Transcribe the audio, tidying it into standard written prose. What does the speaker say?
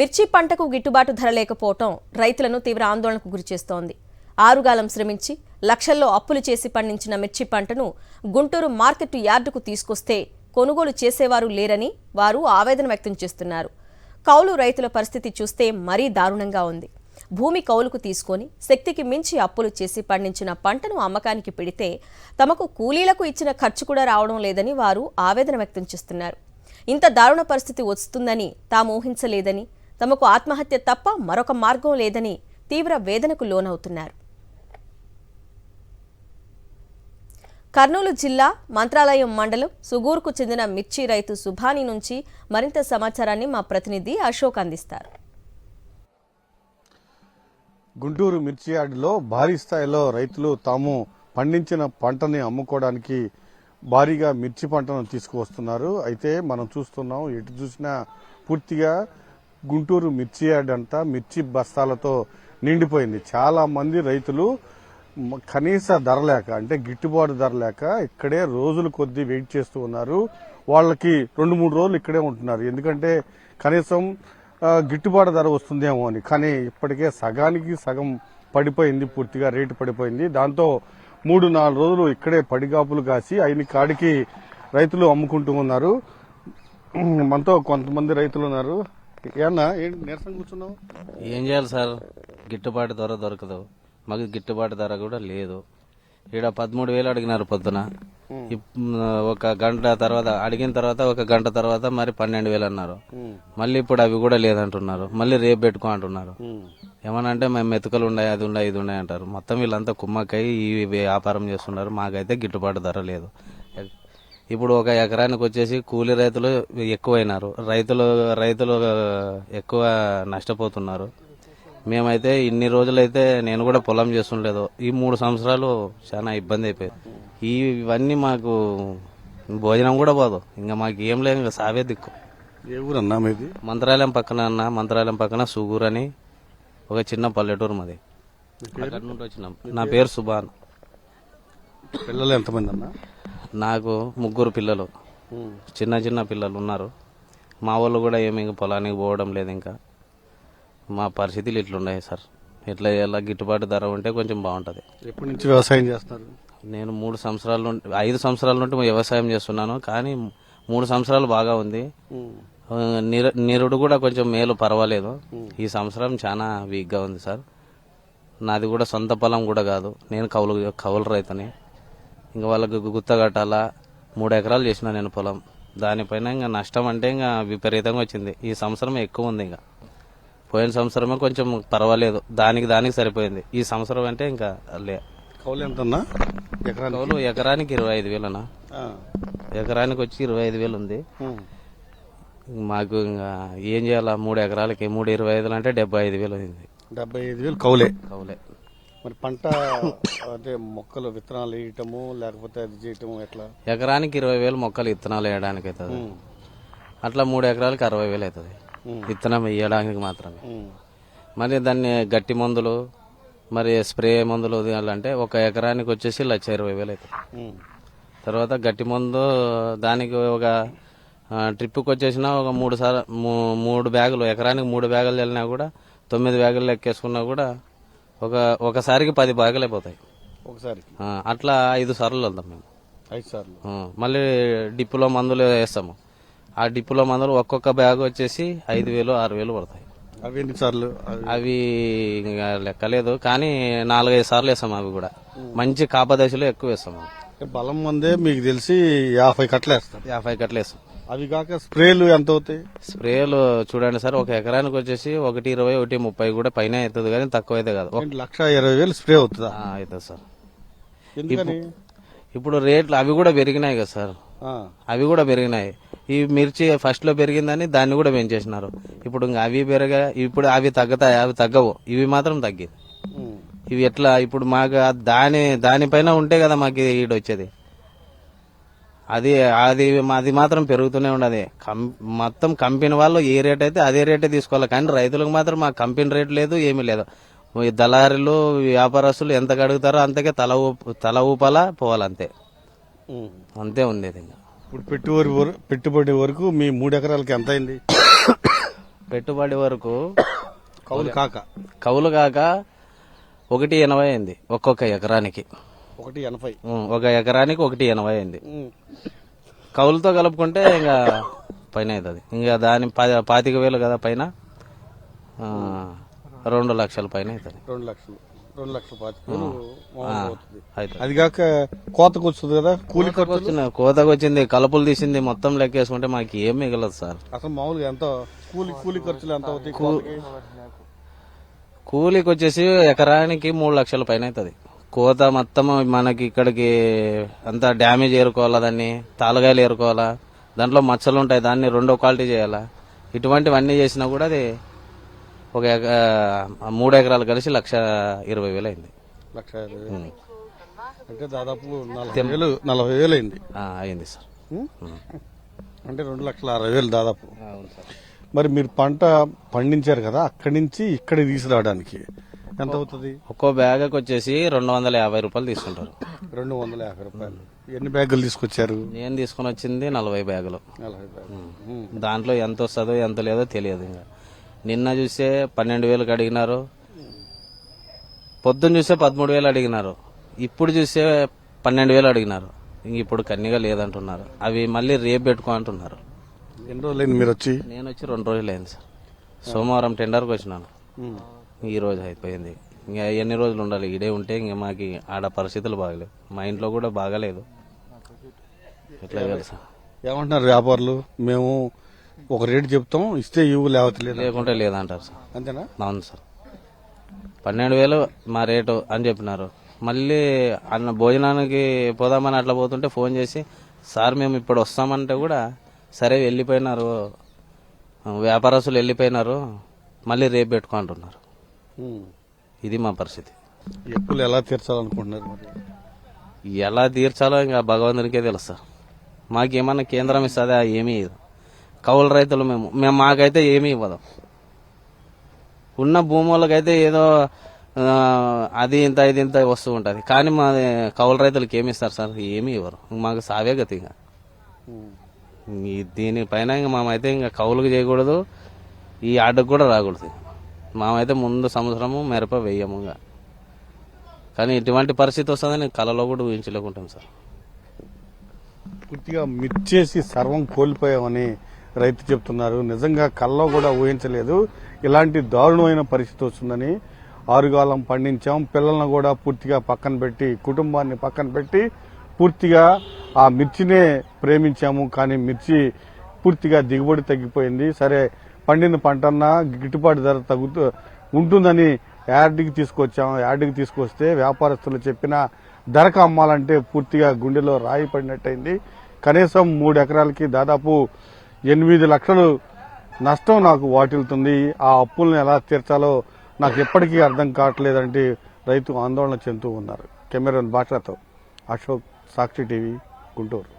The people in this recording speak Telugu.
మిర్చి పంటకు గిట్టుబాటు ధర లేకపోవటం రైతులను తీవ్ర ఆందోళనకు గురిచేస్తోంది. ఆరుగాలం శ్రమించి లక్షల్లో అప్పులు చేసి పండించిన మిర్చి పంటను గుంటూరు మార్కెట్ యార్డుకు తీసుకొస్తే కొనుగోలు చేసేవారు లేరని వారు ఆవేదన వ్యక్తం చేస్తున్నారు. కౌలు రైతుల పరిస్థితి చూస్తే మరీ దారుణంగా ఉంది. భూమి కౌలుకు తీసుకొని శక్తికి మించి అప్పులు చేసి పండించిన పంటను అమ్మకానికి పెడితే తమకు కూలీలకు ఇచ్చిన ఖర్చు కూడా రావడం లేదని వారు ఆవేదన వ్యక్తం చేస్తున్నారు. ఇంత దారుణ పరిస్థితి వస్తుందని తాము ఊహించలేదని, తమకు ఆత్మహత్య తప్ప మరొక మార్గం లేదని తీవ్ర వేదనకు లోనవుతున్నారు. కర్నూలు జిల్లా మంత్రాలయం మండలం సుగూర్కు చెందిన మిర్చి రైతు సుభాని నుంచి మరింత సమాచారాన్ని మా ప్రతినిధి అశోక్ అందిస్తారు. గుంటూరు మిర్చి యార్డులో భారీ స్థాయిలో రైతులు తాము పండించిన పంటని అమ్ముకోవడానికి భారీగా మిర్చి పంటను తీసుకువస్తున్నారు. అయితే మనం చూస్తున్నాం, ఎటు చూసినా పూర్తిగా గుంటూరు మిర్చి యార్డ్ అంతా మిర్చి బస్తాలతో నిండిపోయింది. చాలా మంది రైతులు కనీస ధర లేక, అంటే గిట్టుబాటు ధర లేక ఇక్కడే రోజుల కొద్దీ వెయిట్ చేస్తూ ఉన్నారు. వాళ్ళకి 2-3 రోజులు ఇక్కడే ఉంటున్నారు, ఎందుకంటే కనీసం గిట్టుబాటు ధర వస్తుందేమో అని. కానీ ఇప్పటికే సగానికి సగం పడిపోయింది, పూర్తిగా రేటు పడిపోయింది. దాంతో 3-4 రోజులు ఇక్కడే పడిగాపులు కాసి అయిన కాడికి రైతులు అమ్ముకుంటూ ఉన్నారు. మనతో కొంతమంది రైతులు ఉన్నారు. ఏమన్నా నీరసం కూర్చున్నావు? ఏం చేయాలి సార్, గిట్టుబాటు ధర దొరకదు, మాకు గిట్టుబాటు ధర కూడా లేదు. ఇక్కడ 13,000 అడిగినారు పొద్దున, ఒక గంట తర్వాత అడిగిన తర్వాత ఒక గంట తర్వాత మరి 12,000 అన్నారు. మళ్ళీ ఇప్పుడు అవి కూడా లేదంటున్నారు, మళ్ళీ రేపు పెట్టుకో అంటున్నారు. ఏమనంటే మేము మెతుకలు ఉన్నాయి, అది ఉన్నాయి, ఇది ఉన్నాయి అంటారు. మొత్తం వీళ్ళంతా కుమ్మక్కై ఈ వ్యాపారం చేస్తున్నారు. మాకైతే గిట్టుబాటు ధర లేదు. ఇప్పుడు ఒక ఎకరానికి వచ్చేసి కూలీ రైతులు ఎక్కువైనారు, రైతులు ఎక్కువ నష్టపోతున్నారు. మేమైతే ఇన్ని రోజులైతే నేను కూడా పొలం చేస్తుండలేదు. ఈ 3 సంవత్సరాలు చాలా ఇబ్బంది అయిపోయింది. ఇవన్నీ మాకు భోజనం కూడా పోదు, ఇంకా మాకు ఏం లేదు, ఇంకా సావే దిక్కు. ఏ ఊరన్నా మీది? మంత్రాలయం పక్కన మంత్రాలయం పక్కన సుగూర్ అని ఒక చిన్న పల్లెటూరు మాది. అక్కడి నుండి వచ్చినాం. నా పేరు సుభాన్. పిల్లలు ఎంతమంది అన్నా? నాకు 3 పిల్లలు, చిన్న పిల్లలు ఉన్నారు. మా వాళ్ళు కూడా ఏమి పొలానికి పోవడం లేదు. ఇంకా మా పరిస్థితులు ఇట్లున్నాయి సార్. ఎట్లా చేయాలా, గిట్టుబాటు ధర ఉంటే కొంచెం బాగుంటది. ఎప్పటి నుంచి వ్యవసాయం చేస్తున్నారు? నేను 5 సంవత్సరాల నుండి వ్యవసాయం చేస్తున్నాను. కానీ 3 సంవత్సరాలు బాగా ఉంది. నిరుడు కూడా కొంచెం మేలు, పర్వాలేదు. ఈ సంవత్సరం చాలా వీక్ గా ఉంది సార్. నాది కూడా సొంత పొలం కూడా కాదు, నేను కౌలు రైతుని. ఇంకా వాళ్ళకి గుత్త కట్టాలా. 3 ఎకరాలు చేసిన నేను పొలం. దానిపైన ఇంకా నష్టం అంటే ఇంకా విపరీతంగా వచ్చింది. ఈ సంవత్సరం ఎక్కువ ఉంది. ఇంకా పోయిన సంవత్సరమే కొంచెం పర్వాలేదు, దానికి సరిపోయింది. ఈ సంవత్సరం అంటే ఇంకా లే. కౌలు ఎంతన్నా? కౌలు ఎకరానికి 25,000 అన్నా. ఎకరానికి వచ్చి 25,000 ఉంది. మాకు ఇంకా ఏం చేయాలా, 3 ఎకరాలకి 3,25,000 అంటే 75,000 అయింది. 75,000 కౌలే. మరి పంట అంటే మొక్కలు విత్తనాలు వేయటము లేకపోతే అది చేయటము ఎట్లా? ఎకరానికి 20,000 మొక్కలు విత్తనాలు వేయడానికి అవుతుంది. అట్లా 3 ఎకరాలకి 60,000 అవుతుంది విత్తనం వేయడానికి మాత్రమే. మరి దాన్ని గట్టి మందులు, మరి స్ప్రే మందులు అంటే ఒక ఎకరానికి వచ్చేసి 1,20,000 అవుతుంది. తర్వాత గట్టి మందు దానికి ఒక ట్రిప్కి వచ్చేసిన ఒక 3 బ్యాగులు, ఎకరానికి 3 బ్యాగులు వెళ్ళినా కూడా 9 బ్యాగులు లెక్కేసుకున్నా కూడా ఒకసారికి 10 బ్యాగులు అయిపోతాయి ఒకసారి. అట్లా 5 సార్లు వెళ్తాం మేము. 5 సార్లు. మళ్ళీ డిప్పులో మందులు వేస్తాము. ఆ డిప్పులో మందులు ఒక్కొక్క బ్యాగ్ వచ్చేసి 5,000, 6,000 పడతాయి. అవి ఎన్ని సార్లు? అవి లెక్కలేదు, కానీ 4-5 సార్లు వేస్తాం. అవి కూడా మంచి కాప దశలో ఎక్కువ వేస్తాము. బలం మందే మీకు తెలిసి 50 కట్టలు వేస్తాం. 50 కట్టలు వేస్తాం. అవి కాక స్ప్రేలు ఎంత అవుతాయి? స్ప్రేలు చూడండి సార్, ఒక ఎకరానికి వచ్చేసి 1,20,000, 1,30,000 కూడా పైన అవుతుంది, కానీ తక్కువ అయితే కాదు. 1,20,000 స్ప్రే అవుతుందా? అవుతుంది సార్. ఎందుకని? ఇప్పుడు రేట్లు అవి కూడా పెరిగినాయి కదా సార్. అవి కూడా పెరిగినాయి. ఈ మిర్చి ఫస్ట్ లో పెరిగిందని దాన్ని కూడా పెంచేసినారు. ఇప్పుడు ఇంకా అవి పెరగా, ఇప్పుడు అవి తగ్గుతాయి, అవి తగ్గవు, ఇవి మాత్రం తగ్గింది. ఇవి ఎట్లా ఇప్పుడు మాకు దానిపైన ఉంటే కదా మాకు ఈడొచ్చేది. అది మాత్రం పెరుగుతూనే ఉండదు. మొత్తం కంపెనీ వాళ్ళు ఏ రేట్ అయితే అదే రేటే తీసుకోవాలి, కానీ రైతులకు మాత్రం మా కంపెనీ రేట్ లేదు, ఏమీ లేదు. దళారులు, వ్యాపారస్తులు ఎంత అడుగుతారో అంతకే తల ఊపాలా పోవాలంతే. అంతే ఉండేది. ఇప్పుడు పెట్టుబడి వరకు మీ 3 ఎకరాలకి ఎంత అయింది? పెట్టుబడి వరకు కౌలు కాక కౌలు కాక 1.80 అయింది ఒక్కొక్క ఎకరానికి. 1.80. ఒక ఎకరానికి 1.80 అయింది. కౌలుతో కలుపుకుంటే ఇంకా పైన అవుతుంది. ఇంకా దాని 25,000 కదా పైన 2 లక్షల పైన అవుతుంది. 2 లక్షల 25,000 అవుతుంది. అది కాక కోతకు వస్తుంది కదా, కూలి కోతకు వచ్చింది, కలుపులు తీసింది, మొత్తం లెక్కేసుకుంటే మాకు ఏం మిగలదు సార్. అసలు మామూలుగా ఎంత కూలి ఖర్చులు ఎంత అవుతాయి? కూలికి వచ్చేసి ఎకరానికి 3 లక్షల పైన అవుతుంది. కోత మొత్తం మనకి ఇక్కడికి అంతా డ్యామేజ్ ఏరుకోవాలా, దాన్ని తాలగాయలు ఏరుకోవాలా, దాంట్లో మచ్చలు ఉంటాయి, దాన్ని 2వ క్వాలిటీ చేయాలా. ఇటువంటివన్నీ చేసినా కూడా అది ఒక 3 ఎకరాలు కలిసి 1,20,000 అయింది. 1,20,000 అంటే దాదాపు 40,000 అయింది. అయింది సార్. అంటే 2,60,000 దాదాపు. అవును సార్. మరి మీరు పంట పండించారు కదా, అక్కడి నుంచి ఇక్కడికి తీసుకురావడానికి ఎంత అవుతుంది? ఒక్కో బ్యాగ్కి వచ్చేసి 250 రూపాయలు తీసుకుంటారు. 250 రూపాయలు. ఎన్ని బ్యాగులు తీసుకొచ్చారు? నేను తీసుకుని వచ్చింది 40 బ్యాగులు. 40 బ్యాగులు. దాంట్లో ఎంత వస్తుందో ఎంత లేదో తెలియదు. ఇంకా నిన్న చూస్తే 12,000కి అడిగినారు, పొద్దున్న చూస్తే 13,000 అడిగినారు, ఇప్పుడు చూస్తే 12,000 అడిగినారు. ఇంక ఇప్పుడు కన్నీగా లేదంటున్నారు. అవి మళ్ళీ రేపు పెట్టుకో అంటున్నారు. ఎన్ని రోజులైంది మీరు వచ్చి? నేను వచ్చి 2 రోజులు అయింది సార్. సోమవారం టెండర్కి వచ్చినాను, ఈ రోజు అయిపోయింది. ఇంకా ఎన్ని రోజులు ఉండాలి ఇడే ఉంటే? ఇంకా మాకు ఆడ పరిస్థితులు బాగలేవు, మా ఇంట్లో కూడా బాగలేదు. ఎట్లా సార్? ఏమంటున్నారు వ్యాపారులు? మేము ఒక రేటు చెప్తాం, ఇస్తే ఇవ్వు, లేకుంటే లేదంటారు సార్. అంతేనా? అవును సార్. 12,000 మా రేటు అని చెప్పినారు. మళ్ళీ అన్న భోజనానికి పోదామని అట్లా పోతుంటే ఫోన్ చేసి, సార్ మేము ఇప్పుడు వస్తామంటే కూడా సరే వెళ్ళిపోయినారు, వ్యాపారస్తులు వెళ్ళిపోయినారు, మళ్ళీ రేపు పెట్టుకో అంటున్నారు. ఇది మా పరిస్థితి. ఎప్పుడు ఎలా తీర్చాలనుకుంటున్నారు? మరి ఎలా తీర్చాలో ఇంకా భగవంతునికే తెలుసు సార్. మాకేమన్నా కేంద్రం ఇస్తుందా? ఏమీ ఇవ్వదు. కౌలు రైతులు మేము మాకైతే ఏమీ ఇవ్వదు. ఉన్న భూములకైతే ఏదో అది ఇంత ఇది ఇంత వస్తూ ఉంటుంది, కానీ మా కౌలు రైతులకు ఏమి ఇస్తారు సార్? ఏమీ ఇవ్వరు. మాకు సావే గతి. ఇంకా దీనిపైన ఇంకా మామైతే ఇంకా కౌలుకు చేయకూడదు, ఈ ఆటకు కూడా రాకూడదు. మామైతే ముందు సంవత్సరము మిరప వేయము. కానీ ఇటువంటి పరిస్థితి వస్తుందని కళలో కూడా ఊహించలేకుంటాం సార్. పూర్తిగా మిర్చేసి సర్వం కోల్పోయామని రైతు చెప్తున్నారు. నిజంగా కళ్ళలో కూడా ఊహించలేదు ఇలాంటి దారుణమైన పరిస్థితి వస్తుందని. ఆరుగాలం పండించాం, పిల్లలను కూడా పూర్తిగా పక్కన పెట్టి, కుటుంబాన్ని పక్కన పెట్టి పూర్తిగా ఆ మిర్చినే ప్రేమించాము. కానీ మిర్చి పూర్తిగా దిగుబడి తగ్గిపోయింది. సరే, పండిన పంటన్నా గిట్టుబాటు ధర తగ్గుతూ ఉంటుందని యార్డుకి తీసుకొచ్చాం. యార్డుకి తీసుకొస్తే వ్యాపారస్తులు చెప్పిన ధరకు అమ్మాలంటే పూర్తిగా గుండెలో రాయి పడినట్టయింది. కనీసం 3 ఎకరాలకి దాదాపు 8 లక్షలు నష్టం నాకు వాటిల్తుంది. ఆ అప్పులను ఎలా తీర్చాలో నాకు ఎప్పటికీ అర్థం కావట్లేదంటే రైతు ఆందోళన చెందుతూ ఉన్నారు. కెమెరామెన్ భాషతో అశోక్, సాక్షి టీవీ, గుంటూరు.